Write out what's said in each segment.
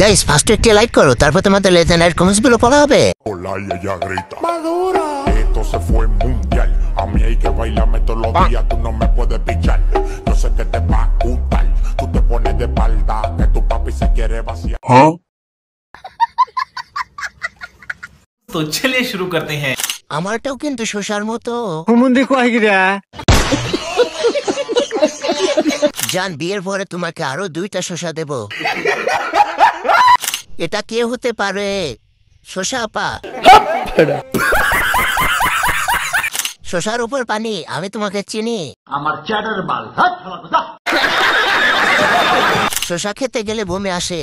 Guys first একটি like করো, তারপর তোমাদের লেজেন্ডারি কমেন্টস গুলো পড়া হবে। Hola y ella grita Madura. Esto se fue mundial. A mí hay que bailarme todos los días. Tú no me puedes pichar. Yo sé que te va a gustar. Tú te pones de espalda que tu papi se quiere vaciar. तो चलिए शुरू करते हैं। আমারটাও কিন্তু শশার মতো। জান বিয়ের পরে তোমাকে আরো 2টা শশা দেব। এটা কে হতে পারে? শশা আপা। শশার উপর পানি, আমি তোমাকে চিনি। আমার চ্যাটার বাল শশা খেতে গেলে বমি আসে।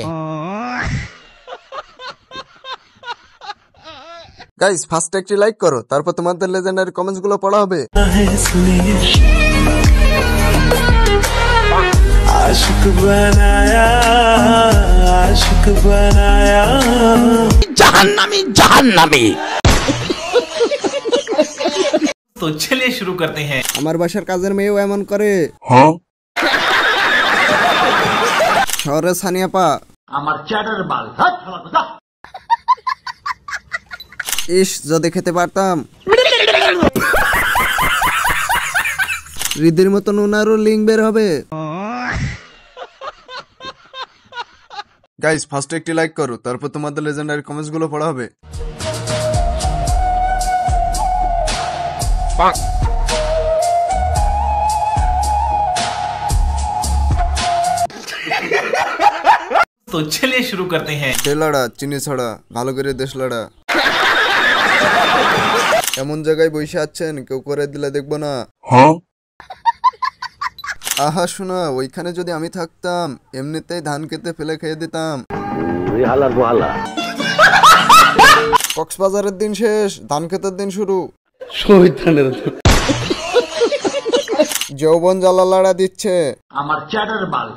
গাইস ফার্স্ট একটি লাইক করো, তারপর তোমাদের লেজেন্ডারি কমেন্টস গুলো পড়া হবে। आशिक बनाया जहन्नमी जहन्नमी। तो चलिए शुरू करते हैं। আমার বাসার কাজের মেয়েও এমন করে। শহরে সানিয়া পা। আমার চ্যাটার বাল ইস যদি খেতে পারতাম। হৃদের মতো নুনারও লিঙ্ক বের হবে। গাইস ফার্স্ট একটি লাইক করো, তারপর তোমাদের লেজেন্ডারি কমেন্টস গুলো পড়া হবে। तो चलिए शुरू करते हैं। লড়া চিনি ছড়া ভালো করে দেশ লড়া। এমন জায়গায় বসে আছেন কেউ করে দিলে দেখবো না। আহা শোনা, ওইখানে যদি আমি থাকতাম এমনিতেই ধান খেতে ফেলে খেয়ে দিতাম। কক্সবাজারের দিন শেষ, ধান খেতের দিন শুরু। যৌবন জ্বালা লাড়া দিচ্ছে। আমার চ্যাটার বাল